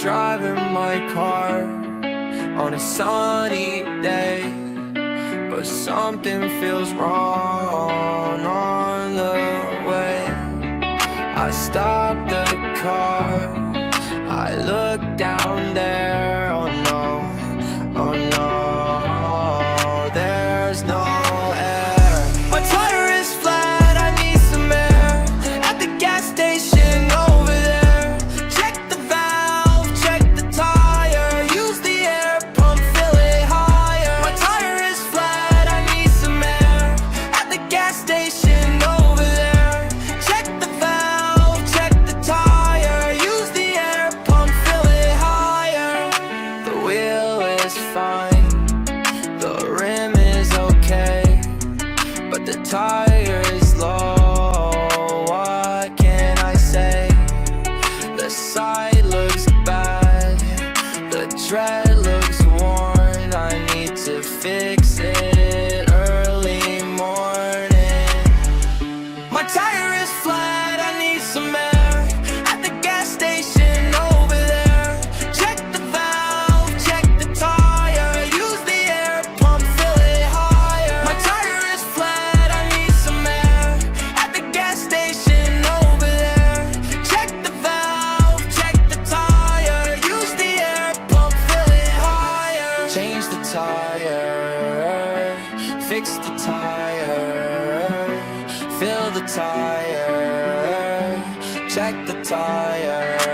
driving my car on a sunny day, but something feels wrong on the way. I stop the car, I look down there, oh no, there's no air. My tire is flat, I need some air. At the gas station over there, check the valve, check the tire, use the air pump, fill it higher. My tire is flat, I need some air. At the gas station over there, check the valve, check the tire, use the air pump, fill it higher. The wheel is fine, the rim is okay, but the tire is low, what can I say? The side looks bad, the tread looks worn, I need to fix it early morning. My tire is flat, I need some air. At the gas station over there, check the valve, check the tire, use the air pump, fill it higher. My tire is flat, I need some air. At the gas station over there, check the valve, check the tire, use the air pump, fill it higher. Change the tire, fix the tire, fill the tire, check the tire.